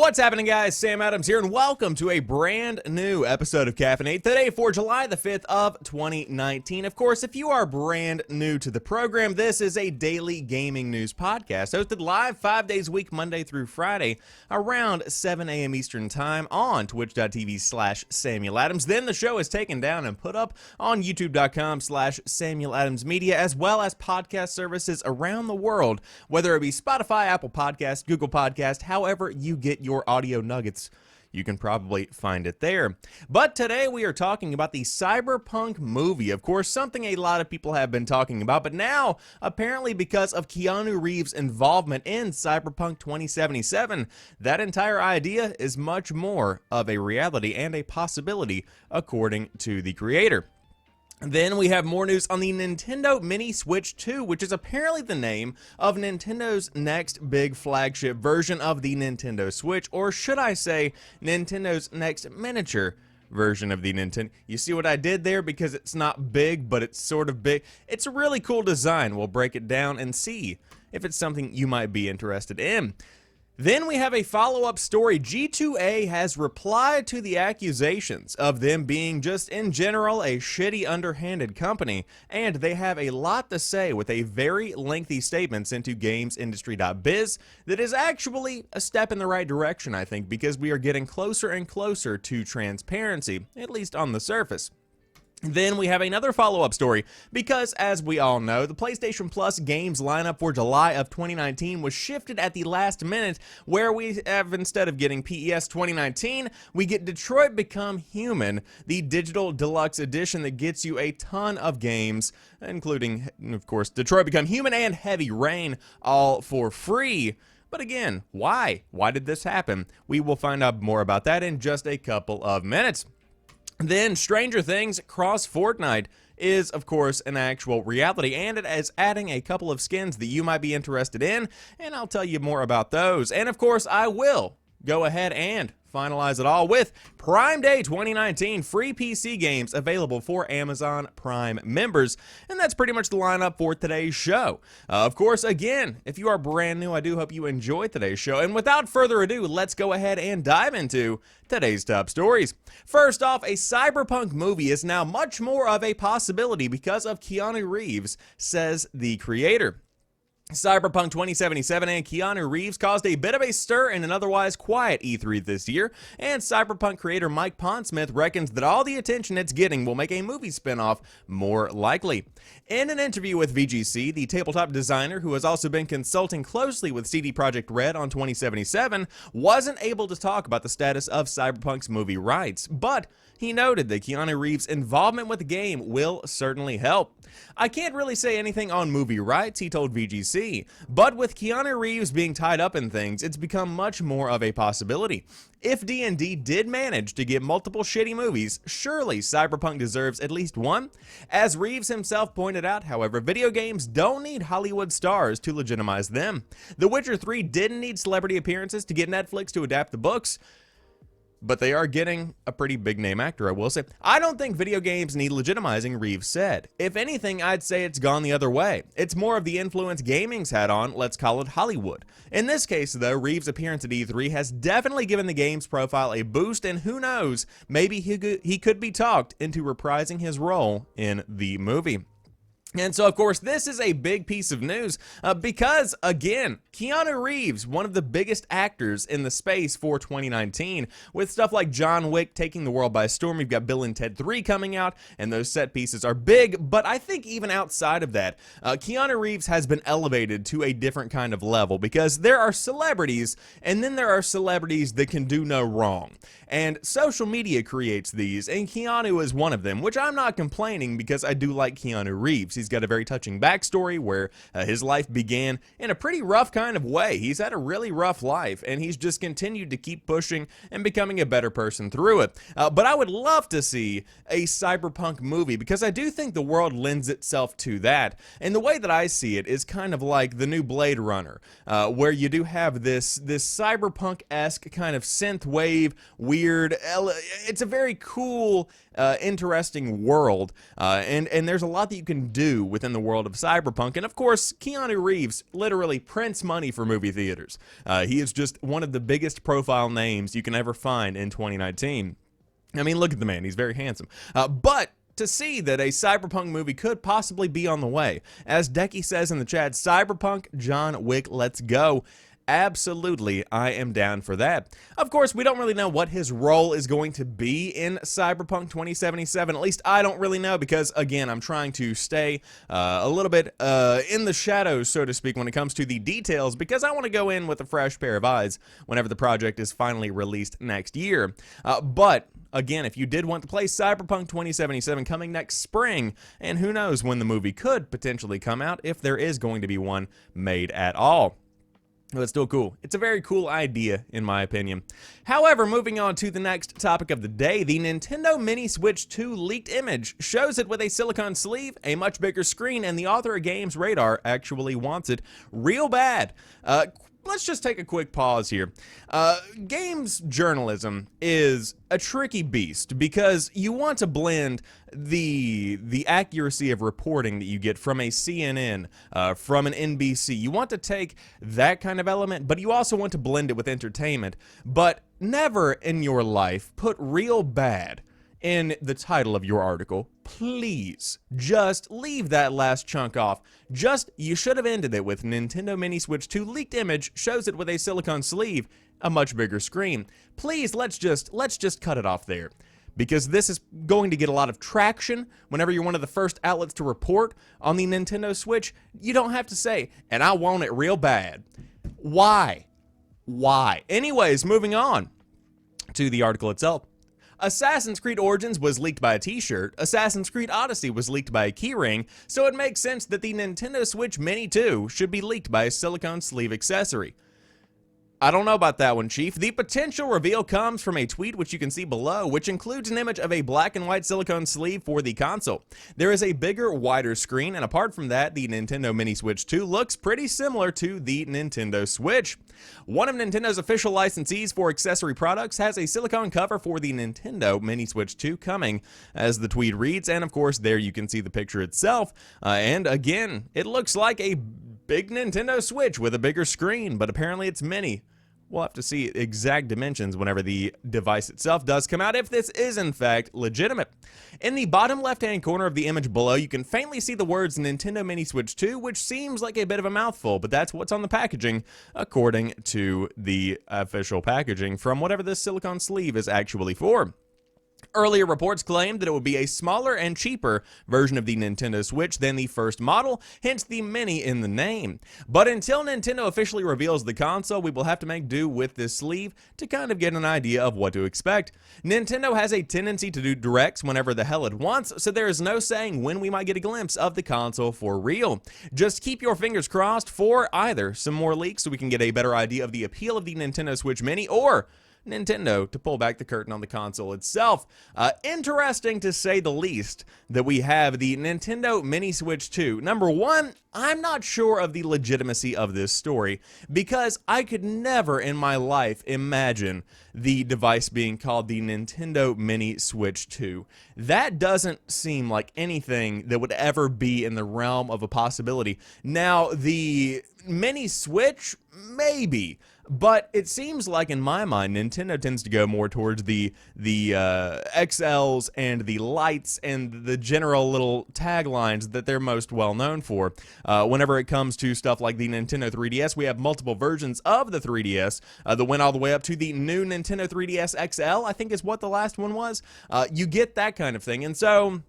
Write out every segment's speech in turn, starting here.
What's happening, guys? Sam Adams here, and welcome to a brand new episode of Caffeinate today for July the 5th of 2019. Of course, if you are brand new to the program, this is a daily gaming news podcast hosted live 5 days a week, Monday through Friday, around 7 a.m. Eastern Time on twitch.tv/Samuel Adams. Then the show is taken down and put up on youtube.com/Samuel Adams Media, as well as podcast services around the world, whether it be Spotify, Apple Podcast, Google Podcast, however you get your audio nuggets, you can probably find it there. But today we are talking about the Cyberpunk movie. Of course, something a lot of people have been talking about, but now, apparently because of Keanu Reeves' involvement in Cyberpunk 2077, that entire idea is much more of a reality and a possibility, according to the creator. Then we have more news on the Nintendo Mini Switch 2, which is apparently the name of Nintendo's next big flagship version of the Nintendo Switch, or should I say, Nintendo's next miniature version of the Nintendo. You see what I did there? Because it's not big, but it's sort of big. It's a really cool design. We'll break it down and see if it's something you might be interested in. Then we have a follow-up story. G2A has replied to the accusations of them being just in general a shitty, underhanded company, and they have a lot to say with a very lengthy statement sent to gamesindustry.biz that is actually a step in the right direction, I think, because we are getting closer and closer to transparency, at least on the surface. Then we have another follow-up story, because as we all know, the PlayStation Plus games lineup for July of 2019 was shifted at the last minute, where we have, instead of getting PES 2019, we get Detroit Become Human, the digital deluxe edition that gets you a ton of games, including, of course, Detroit Become Human and Heavy Rain, all for free. But again, why? Why did this happen? We will find out more about that in just a couple of minutes. Then, Stranger Things Cross Fortnite is, of course, an actual reality, and it is adding a couple of skins that you might be interested in, and I'll tell you more about those. And, of course, I will go ahead and finalize it all with Prime Day 2019 free PC games available for Amazon Prime members. And that's pretty much the lineup for today's show. Of course, again, if you are brand new, I do hope you enjoy today's show. And without further ado, let's go ahead and dive into today's top stories. First off, a Cyberpunk movie is now much more of a possibility because of Keanu Reeves, says the creator. Cyberpunk 2077 and Keanu Reeves caused a bit of a stir in an otherwise quiet E3 this year, and Cyberpunk creator Mike Pondsmith reckons that all the attention it's getting will make a movie spinoff more likely. In an interview with VGC, the tabletop designer, who has also been consulting closely with CD Projekt Red on 2077, wasn't able to talk about the status of Cyberpunk's movie rights, but he noted that Keanu Reeves' involvement with the game will certainly help. I can't really say anything on movie rights, he told VGC, but with Keanu Reeves being tied up in things, it's become much more of a possibility. If D&D did manage to get multiple shitty movies, surely Cyberpunk deserves at least one. As Reeves himself pointed out, however, video games don't need Hollywood stars to legitimize them. The Witcher 3 didn't need celebrity appearances to get Netflix to adapt the books, but they are getting a pretty big name actor, I will say. I don't think video games need legitimizing, Reeves said. If anything, I'd say it's gone the other way. It's more of the influence gaming's had on, let's call it Hollywood. In this case, though, Reeves' appearance at E3 has definitely given the game's profile a boost, and who knows, maybe he could be talked into reprising his role in the movie. And so, of course, this is a big piece of news because, again, Keanu Reeves, one of the biggest actors in the space for 2019, with stuff like John Wick taking the world by storm. We've got Bill and Ted 3 coming out, and those set pieces are big, but I think even outside of that, Keanu Reeves has been elevated to a different kind of level because there are celebrities, and then there are celebrities that can do no wrong. And social media creates these, and Keanu is one of them, which I'm not complaining because I do like Keanu Reeves. He's got a very touching backstory where his life began in a pretty rough kind of way. He's had a really rough life, and he's just continued to keep pushing and becoming a better person through it. But I would love to see a Cyberpunk movie because I do think the world lends itself to that. And the way that I see it is kind of like the new Blade Runner, where you do have this cyberpunk-esque kind of synth-wave, weird, it's a very cool, interesting world, and there's a lot that you can do new within the world of Cyberpunk. And of course, Keanu Reeves literally prints money for movie theaters. He is just one of the biggest profile names you can ever find in 2019. I mean, look at the man. He's very handsome. But to see that a Cyberpunk movie could possibly be on the way. As Decky says in the chat, Cyberpunk, John Wick, let's go. Absolutely, I am down for that. Of course, we don't really know what his role is going to be in Cyberpunk 2077. At least I don't really know because, again, I'm trying to stay a little bit in the shadows, so to speak, when it comes to the details because I want to go in with a fresh pair of eyes whenever the project is finally released next year. But again, if you did want to play Cyberpunk 2077 coming next spring, and who knows when the movie could potentially come out if there is going to be one made at all. Well, it's still cool. It's a very cool idea, in my opinion. However, moving on to the next topic of the day, the Nintendo Mini Switch 2 leaked image shows it with a silicone sleeve, a much bigger screen, and the author of Games Radar actually wants it real bad. Let's just take a quick pause here. Games journalism is a tricky beast because you want to blend the accuracy of reporting that you get from a CNN, from an NBC. You want to take that kind of element, but you also want to blend it with entertainment. But never in your life put real bad in the title of your article. Please, just leave that last chunk off. You should have ended it with Nintendo Mini Switch 2 leaked image shows it with a silicone sleeve, a much bigger screen. Please, let's just cut it off there. Because this is going to get a lot of traction whenever you're one of the first outlets to report on the Nintendo Switch. You don't have to say, and I want it real bad. Why? Anyways, moving on to the article itself. Assassin's Creed Origins was leaked by a t-shirt, Assassin's Creed Odyssey was leaked by a keyring, so it makes sense that the Nintendo Switch Mini 2 should be leaked by a silicone sleeve accessory. I don't know about that one, Chief. The potential reveal comes from a tweet which you can see below, which includes an image of a black and white silicone sleeve for the console. There is a bigger, wider screen, and apart from that, the Nintendo Mini Switch 2 looks pretty similar to the Nintendo Switch. One of Nintendo's official licensees for accessory products has a silicone cover for the Nintendo Mini Switch 2 coming, as the tweet reads, and of course, there you can see the picture itself. And again, it looks like a big Nintendo Switch with a bigger screen, but apparently it's mini. We'll have to see exact dimensions whenever the device itself does come out, if this is in fact legitimate. In the bottom left-hand corner of the image below, you can faintly see the words Nintendo Mini Switch 2, which seems like a bit of a mouthful, but that's what's on the packaging, according to the official packaging from whatever this silicone sleeve is actually for. Earlier reports claimed that it would be a smaller and cheaper version of the Nintendo Switch than the first model, hence the Mini in the name. But until Nintendo officially reveals the console, we will have to make do with this sleeve to kind of get an idea of what to expect. Nintendo has a tendency to do directs whenever the hell it wants, so there is no saying when we might get a glimpse of the console for real. Just keep your fingers crossed for either some more leaks so we can get a better idea of the appeal of the Nintendo Switch Mini, or Nintendo to pull back the curtain on the console itself. Interesting to say the least that we have the Nintendo Mini Switch 2. Number one, I'm not sure of the legitimacy of this story because I could never in my life imagine the device being called the Nintendo Mini Switch 2. That doesn't seem like anything that would ever be in the realm of a possibility. Now, the Mini Switch, maybe. But it seems like, in my mind, Nintendo tends to go more towards the XLs and the lights and the general little taglines that they're most well known for. Whenever it comes to stuff like the Nintendo 3DS, we have multiple versions of the 3DS that went all the way up to the new Nintendo 3DS XL, I think is what the last one was. You get that kind of thing. And so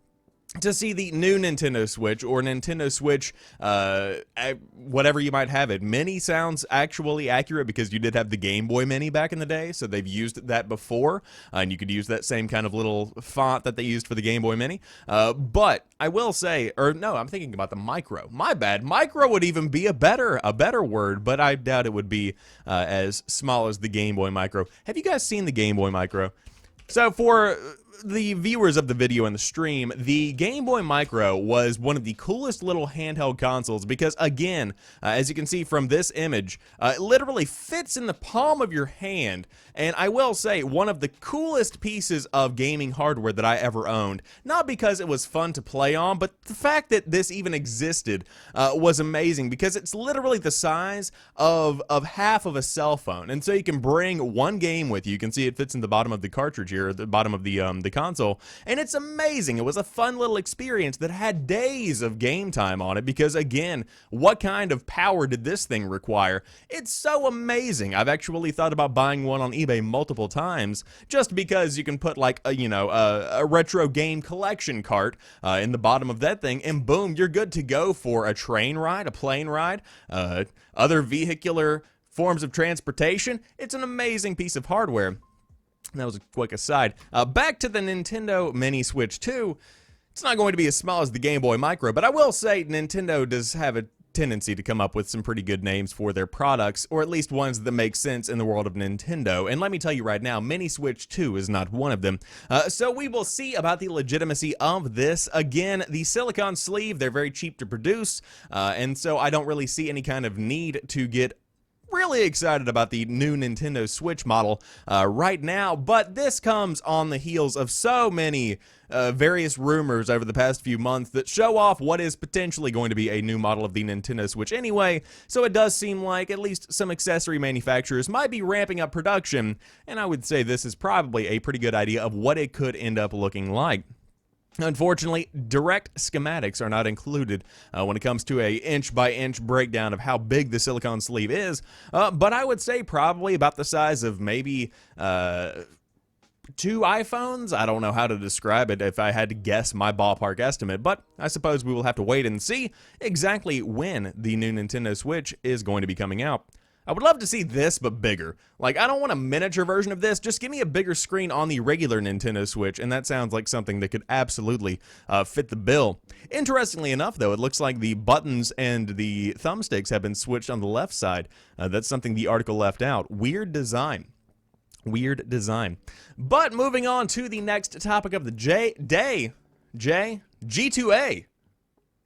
to see the new Nintendo Switch or Nintendo Switch, whatever you might have it, Mini sounds actually accurate because you did have the Game Boy Mini back in the day, so they've used that before, and you could use that same kind of little font that they used for the Game Boy Mini. But I will say, or no, I'm thinking about the Micro. My bad. Micro would even be a better word, but I doubt it would be as small as the Game Boy Micro. Have you guys seen the Game Boy Micro? So for the viewers of the video and the stream, the Game Boy Micro was one of the coolest little handheld consoles because, again, as you can see from this image, it literally fits in the palm of your hand. And I will say, one of the coolest pieces of gaming hardware that I ever owned. Not because it was fun to play on, but the fact that this even existed was amazing because it's literally the size of half of a cell phone. And so you can bring one game with you. You can see it fits in the bottom of the cartridge here, at the bottom of the console, and it's amazing. It was a fun little experience that had days of game time on it because, again, what kind of power did this thing require? It's so amazing. I've actually thought about buying one on eBay multiple times just because you can put like a retro game collection cart in the bottom of that thing, and boom, you're good to go for a train ride, a plane ride, other vehicular forms of transportation. It's an amazing piece of hardware. That was a quick aside. Back to the Nintendo Mini Switch 2. It's not going to be as small as the Game Boy Micro, but I will say Nintendo does have a tendency to come up with some pretty good names for their products, or at least ones that make sense in the world of Nintendo. And let me tell you right now, Mini Switch 2 is not one of them. So we will see about the legitimacy of this. Again, the silicone sleeve, they're very cheap to produce, and so I don't really see any kind of need to get really excited about the new Nintendo Switch model right now, but this comes on the heels of so many various rumors over the past few months that show off what is potentially going to be a new model of the Nintendo Switch anyway, so it does seem like at least some accessory manufacturers might be ramping up production, and I would say this is probably a pretty good idea of what it could end up looking like. Unfortunately, direct schematics are not included when it comes to a inch-by-inch breakdown of how big the silicone sleeve is, but I would say probably about the size of maybe 2 iPhones. I don't know how to describe it if I had to guess my ballpark estimate, but I suppose we will have to wait and see exactly when the new Nintendo Switch is going to be coming out. I would love to see this, but bigger. Like, I don't want a miniature version of this, just give me a bigger screen on the regular Nintendo Switch, and that sounds like something that could absolutely fit the bill. Interestingly enough, though, it looks like the buttons and the thumbsticks have been switched on the left side. That's something the article left out. Weird design. Weird design. But moving on to the next topic of the G2A.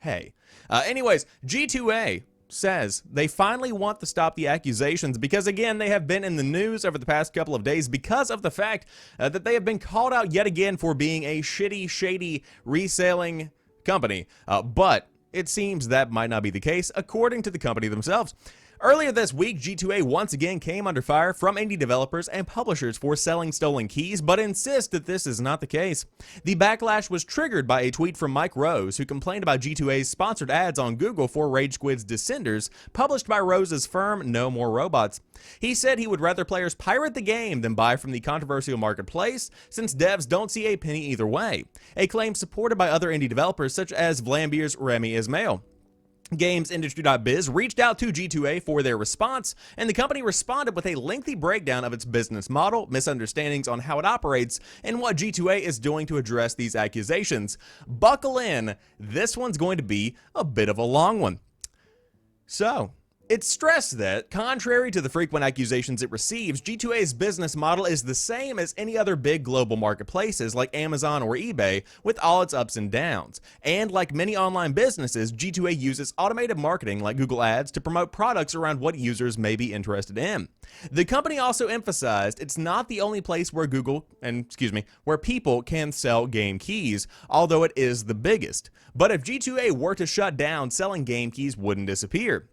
Hey. Anyways, G2A says they finally want to stop the accusations because, again, they have been in the news over the past couple of days because of the fact that they have been called out yet again for being a shitty, shady reselling company. But it seems that might not be the case, according to the company themselves. Earlier this week, G2A once again came under fire from indie developers and publishers for selling stolen keys, but insist that this is not the case. The backlash was triggered by a tweet from Mike Rose, who complained about G2A's sponsored ads on Google for Rage Squid's Descenders, published by Rose's firm No More Robots. He said he would rather players pirate the game than buy from the controversial marketplace, since devs don't see a penny either way, a claim supported by other indie developers such as Vlambeer's Remy Ismail. GamesIndustry.biz reached out to G2A for their response, and the company responded with a lengthy breakdown of its business model, misunderstandings on how it operates, and what G2A is doing to address these accusations. Buckle in, this one's going to be a bit of a long one. So, it's stressed that, contrary to the frequent accusations it receives, G2A's business model is the same as any other big global marketplaces like Amazon or eBay, with all its ups and downs. And like many online businesses, G2A uses automated marketing like Google Ads to promote products around what users may be interested in. The company also emphasized it's not the only place where where people can sell game keys, although it is the biggest. But if G2A were to shut down, selling game keys wouldn't disappear.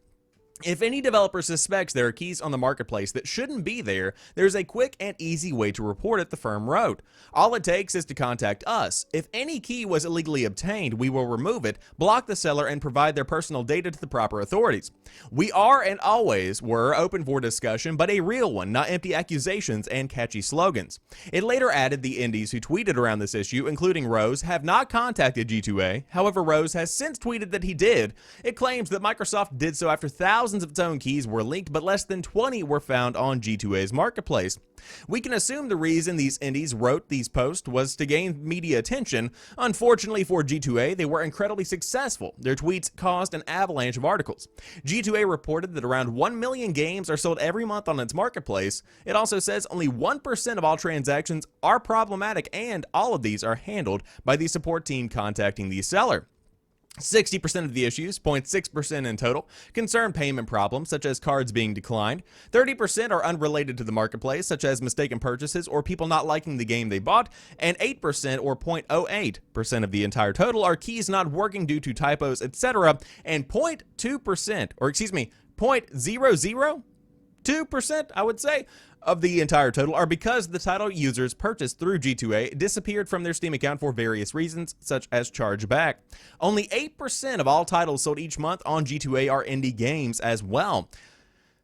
If any developer suspects there are keys on the marketplace that shouldn't be there, there's a quick and easy way to report it, the firm wrote. All it takes is to contact us. If any key was illegally obtained, we will remove it, block the seller, and provide their personal data to the proper authorities. We are and always were open for discussion, but a real one, not empty accusations and catchy slogans. It later added the indies who tweeted around this issue, including Rose, have not contacted G2A. However, Rose has since tweeted that he did. It claims that Microsoft did so after thousands thousands of its own keys were leaked, but less than 20 were found on G2A's marketplace. We can assume the reason these indies wrote these posts was to gain media attention. Unfortunately for G2A, they were incredibly successful. Their tweets caused an avalanche of articles. G2A reported that around 1 million games are sold every month on its marketplace. It also says only 1% of all transactions are problematic, and all of these are handled by the support team contacting the seller. 60% of the issues, 0.6% in total, concern payment problems such as cards being declined. 30% are unrelated to the marketplace, such as mistaken purchases or people not liking the game they bought. And 8% or 0.08% of the entire total are keys not working due to typos, etc. And 0.2%, or excuse me, 0.002%, I would say, of the entire total are because the title users purchased through G2A disappeared from their Steam account for various reasons, such as chargeback. Only 8% of all titles sold each month on G2A are indie games as well.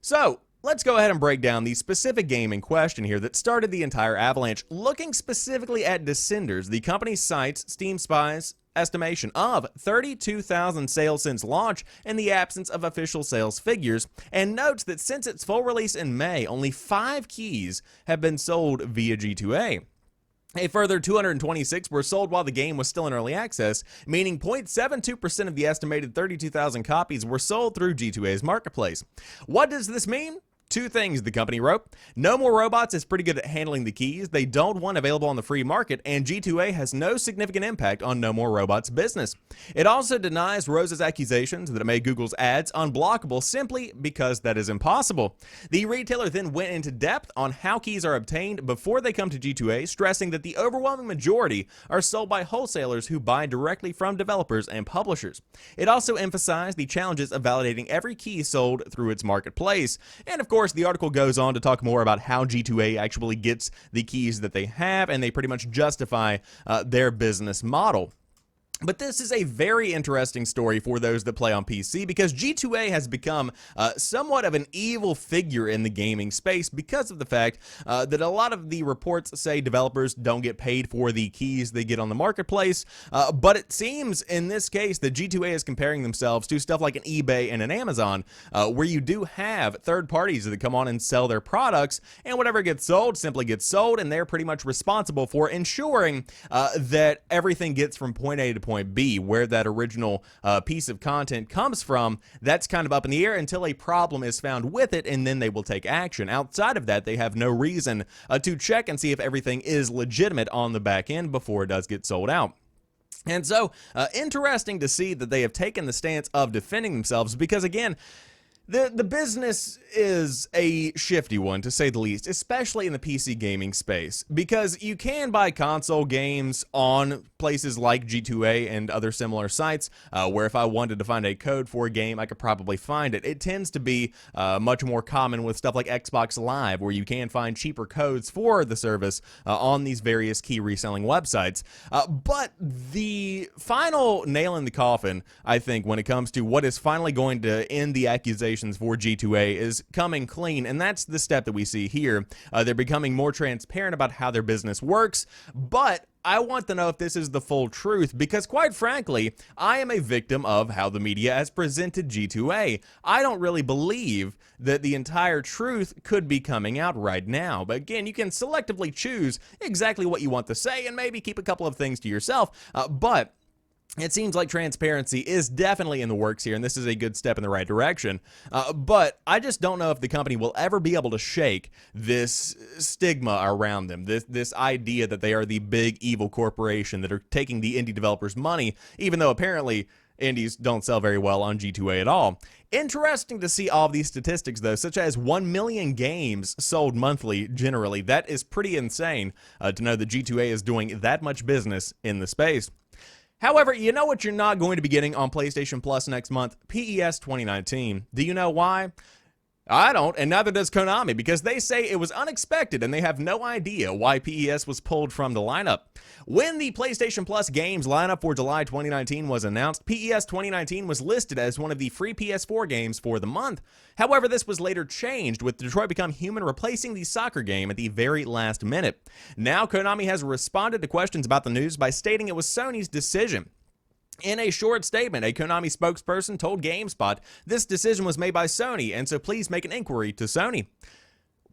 So, let's go ahead and break down the specific game in question here that started the entire avalanche. Looking specifically at Descenders, the company cites Steam Spy's estimation of 32,000 sales since launch in the absence of official sales figures, and notes that since its full release in May, only 5 keys have been sold via G2A. A further 226 were sold while the game was still in early access, meaning 0.72% of the estimated 32,000 copies were sold through G2A's marketplace. What does this mean? 2 things, the company wrote. No More Robots is pretty good at handling the keys. They don't want available on the free market, and G2A has no significant impact on No More Robots' business. It also denies Rose's accusations that it made Google's ads unblockable simply because that is impossible. The retailer then went into depth on how keys are obtained before they come to G2A, stressing that the overwhelming majority are sold by wholesalers who buy directly from developers and publishers. It also emphasized the challenges of validating every key sold through its marketplace, and of course, the article goes on to talk more about how G2A actually gets the keys that they have, and they pretty much justify their business model. But this is a very interesting story for those that play on PC, because G2A has become somewhat of an evil figure in the gaming space because of the fact that a lot of the reports say developers don't get paid for the keys they get on the marketplace, but it seems in this case that G2A is comparing themselves to stuff like an eBay and an Amazon, where you do have third parties that come on and sell their products, and whatever gets sold simply gets sold, and they're pretty much responsible for ensuring that everything gets from point A to point B. Where that original piece of content comes from, that's kind of up in the air until a problem is found with it, and then they will take action. Outside of that, they have no reason to check and see if everything is legitimate on the back end before it does get sold out. And so, interesting to see that they have taken the stance of defending themselves, because again, the business is a shifty one, to say the least, especially in the PC gaming space, because you can buy console games on places like G2A and other similar sites, where if I wanted to find a code for a game, I could probably find it. It tends to be much more common with stuff like Xbox Live, where you can find cheaper codes for the service on these various key reselling websites. But the final nail in the coffin, I think, when it comes to what is finally going to end the accusations for G2A is coming clean, and that's the step that we see here. They're becoming more transparent about how their business works, but I want to know if this is the full truth, because quite frankly, I am a victim of how the media has presented G2A. I don't really believe that the entire truth could be coming out right now. But again, you can selectively choose exactly what you want to say and maybe keep a couple of things to yourself, but it seems like transparency is definitely in the works here, and this is a good step in the right direction. But I just don't know if the company will ever be able to shake this stigma around them, this idea that they are the big evil corporation that are taking the indie developers' money, even though apparently indies don't sell very well on G2A at all. Interesting to see all of these statistics, though, such as 1 million games sold monthly generally. That is pretty insane to know that G2A is doing that much business in the space. However, you know what you're not going to be getting on PlayStation Plus next month? PES 2019. Do you know why? I don't, and neither does Konami, because they say it was unexpected and they have no idea why PES was pulled from the lineup. When the PlayStation Plus games lineup for July 2019 was announced, PES 2019 was listed as one of the free PS4 games for the month. However, this was later changed, with Detroit Become Human replacing the soccer game at the very last minute. Now, Konami has responded to questions about the news by stating it was Sony's decision. In a short statement, a Konami spokesperson told GameSpot this decision was made by Sony, and so please make an inquiry to Sony.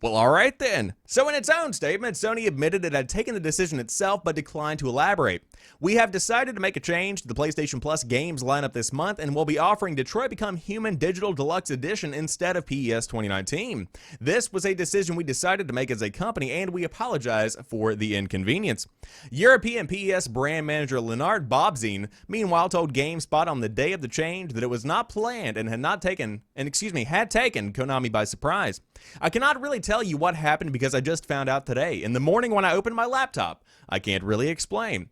Well, alright then. So in its own statement, Sony admitted it had taken the decision itself but declined to elaborate. We have decided to make a change to the PlayStation Plus games lineup this month and will be offering Detroit Become Human Digital Deluxe Edition instead of PES 2019. This was a decision we decided to make as a company and we apologize for the inconvenience. European PES brand manager Leonard Bobzine, meanwhile, told GameSpot on the day of the change that it was not planned and had taken Konami by surprise. I cannot really tell you what happened because I just found out today, in the morning when I opened my laptop. I can't really explain.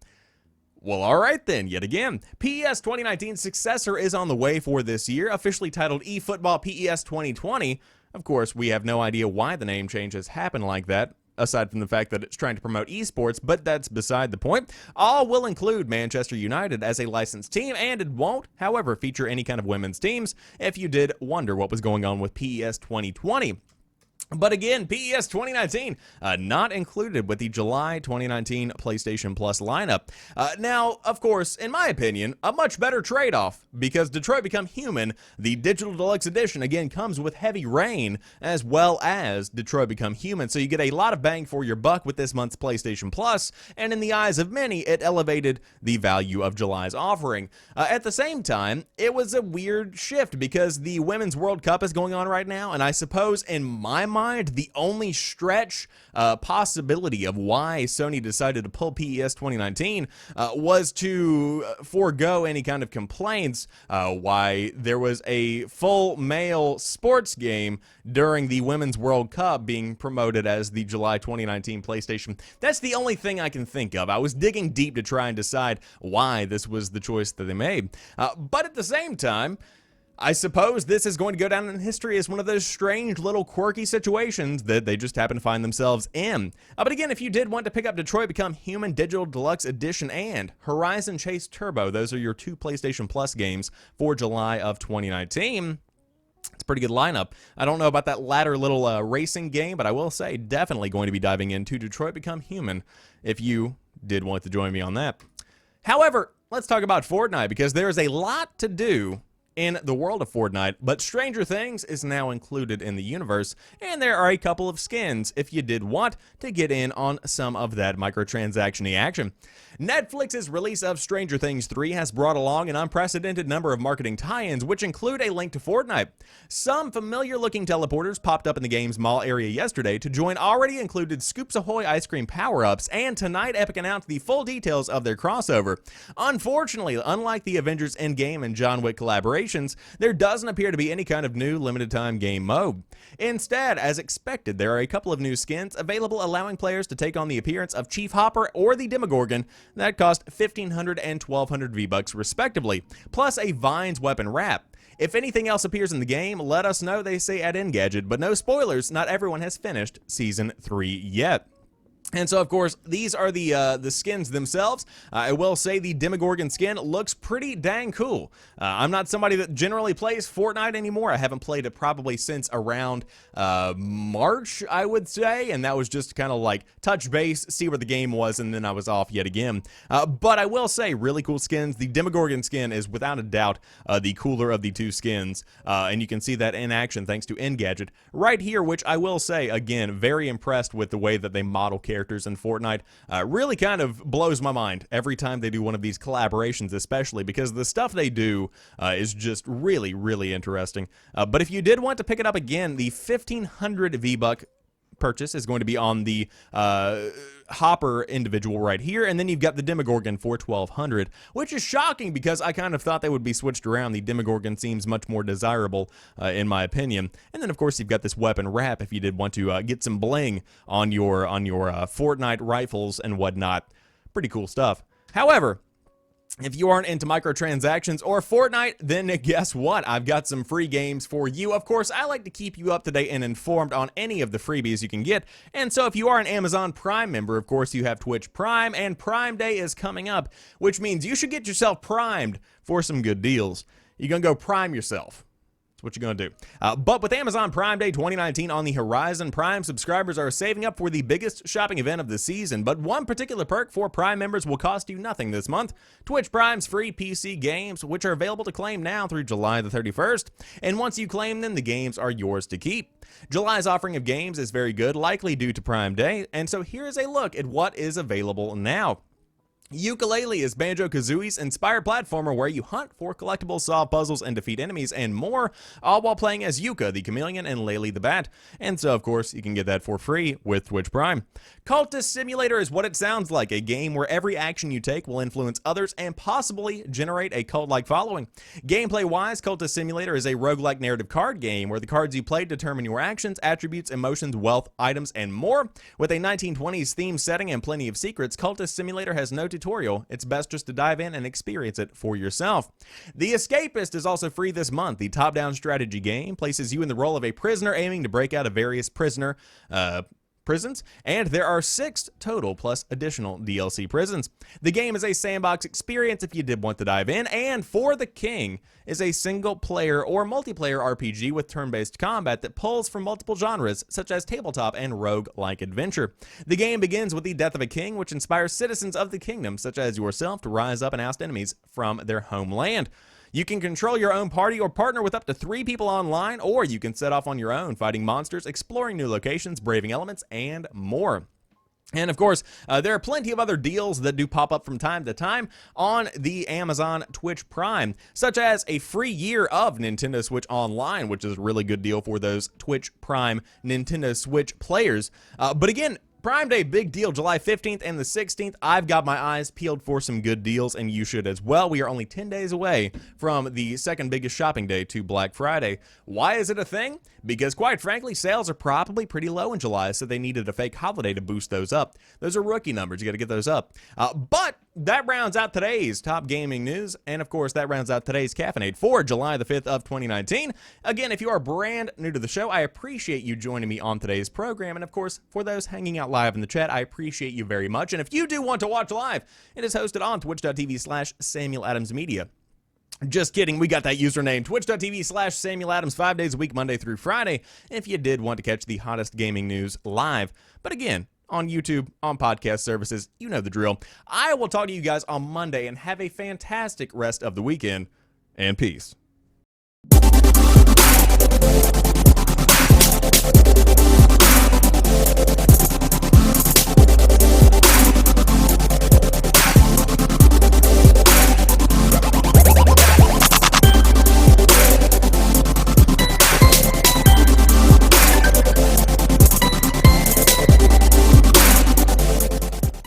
Well, alright then, yet again. PES 2019's successor is on the way for this year, officially titled eFootball PES 2020. Of course, we have no idea why the name change has happened like that, aside from the fact that it's trying to promote esports, but that's beside the point. All will include Manchester United as a licensed team, and it won't, however, feature any kind of women's teams, if you did wonder what was going on with PES 2020. But again, PES 2019 not included with the July 2019 PlayStation Plus lineup. Now, of course, in my opinion, a much better trade-off because Detroit Become Human, the Digital Deluxe Edition, again, comes with Heavy Rain as well as Detroit Become Human. So you get a lot of bang for your buck with this month's PlayStation Plus, and in the eyes of many, it elevated the value of July's offering. At the same time, it was a weird shift because the Women's World Cup is going on right now, and I suppose in my mind, the only stretch possibility of why Sony decided to pull PES 2019 was to forego any kind of complaints why there was a full male sports game during the Women's World Cup being promoted as the July 2019 PlayStation. That's the only thing I can think of. I was digging deep to try and decide why this was the choice that they made. But at the same time, I suppose this is going to go down in history as one of those strange little quirky situations that they just happen to find themselves in. But again, if you did want to pick up Detroit Become Human Digital Deluxe Edition and Horizon Chase Turbo, those are your two PlayStation Plus games for July of 2019. It's a pretty good lineup. I don't know about that latter little racing game, but I will say definitely going to be diving into Detroit Become Human if you did want to join me on that. However, let's talk about Fortnite because there is a lot to do in the world of Fortnite, but Stranger Things is now included in the universe, and there are a couple of skins if you did want to get in on some of that microtransaction-y action. Netflix's release of Stranger Things 3 has brought along an unprecedented number of marketing tie-ins, which include a link to Fortnite. Some familiar-looking teleporters popped up in the game's mall area yesterday to join already included Scoops Ahoy ice cream power-ups, and tonight Epic announced the full details of their crossover. Unfortunately, unlike the Avengers Endgame and John Wick collaboration, there doesn't appear to be any kind of new limited-time game mode. Instead, as expected, there are a couple of new skins available allowing players to take on the appearance of Chief Hopper or the Demogorgon that cost 1,500 and 1,200 V-Bucks respectively, plus a Vines weapon wrap. If anything else appears in the game, let us know, they say at Engadget, but no spoilers, not everyone has finished Season 3 yet. And so, of course, these are the skins themselves. I will say the Demogorgon skin looks pretty dang cool. I'm not somebody that generally plays Fortnite anymore. I haven't played it probably since around March, I would say, and that was just kind of like touch base, see where the game was, and then I was off yet again. But I will say, really cool skins. The Demogorgon skin is without a doubt the cooler of the two skins, and you can see that in action thanks to Engadget right here, which I will say, again, very impressed with the way that they model characters in Fortnite. Really kind of blows my mind every time they do one of these collaborations, especially because the stuff they do is just really, really interesting. But if you did want to pick it up again, the 1,500 V-Buck purchase is going to be on the Hopper individual right here, and then you've got the Demogorgon for 1,200, which is shocking because I kind of thought they would be switched around. The Demogorgon seems much more desirable in my opinion. And then of course you've got this weapon wrap if you did want to get some bling on your Fortnite rifles and whatnot. Pretty cool stuff. However, if you aren't into microtransactions or Fortnite, then guess what? I've got some free games for you. Of course, I like to keep you up to date and informed on any of the freebies you can get. And so if you are an Amazon Prime member, of course, you have Twitch Prime, and Prime Day is coming up, which means you should get yourself primed for some good deals. You're going to go prime yourself. That's what you're going to do. But with Amazon Prime Day 2019 on the horizon, Prime subscribers are saving up for the biggest shopping event of the season. But one particular perk for Prime members will cost you nothing this month. Twitch Prime's free PC games, which are available to claim now through July the 31st. And once you claim them, the games are yours to keep. July's offering of games is very good, likely due to Prime Day. And so here's a look at what is available now. Yooka-Laylee is Banjo-Kazooie's inspired platformer where you hunt for collectibles, solve puzzles, and defeat enemies, and more, all while playing as Yuka, the chameleon, and Laylee the bat. And so, of course, you can get that for free with Twitch Prime. Cultist Simulator is what it sounds like, a game where every action you take will influence others and possibly generate a cult-like following. Gameplay-wise, Cultist Simulator is a roguelike narrative card game where the cards you play determine your actions, attributes, emotions, wealth, items, and more. With a 1920s theme setting and plenty of secrets, Cultist Simulator has no tutorial. It's best just to dive in and experience it for yourself. The Escapist is also free this month. The top-down strategy game places you in the role of a prisoner aiming to break out of various prisons, and there are 6 total plus additional DLC prisons. The game is a sandbox experience if you did want to dive in, and For the King is a single-player or multiplayer RPG with turn-based combat that pulls from multiple genres, such as tabletop and rogue-like adventure. The game begins with the death of a king, which inspires citizens of the kingdom, such as yourself, to rise up and oust enemies from their homeland. You can control your own party or partner with up to 3 people online, or you can set off on your own, fighting monsters, exploring new locations, braving elements, and more. And of course, there are plenty of other deals that do pop up from time to time on the Amazon Twitch Prime, such as a free year of Nintendo Switch Online, which is a really good deal for those Twitch Prime Nintendo Switch players. But again, Prime Day, big deal, July 15th and the 16th. I've got my eyes peeled for some good deals, and you should as well. We are only 10 days away from the second biggest shopping day to Black Friday. Why is it a thing? Because quite frankly, sales are probably pretty low in July, so they needed a fake holiday to boost those up. Those are rookie numbers. You got to get those up. But that rounds out today's top gaming news, and of course, that rounds out today's Caffeinate for July the 5th of 2019. Again, if you are brand new to the show, I appreciate you joining me on today's program, and of course, for those hanging out live in the chat, I appreciate you very much. And if you do want to watch live, it is hosted on twitch.tv/SamuelAdamsMedia. Just kidding, we got that username, twitch.tv/SamuelAdams, 5 days a week, Monday through Friday, if you did want to catch the hottest gaming news live. But again, on YouTube, on podcast services, you know the drill. I will talk to you guys on Monday, and have a fantastic rest of the weekend, and peace.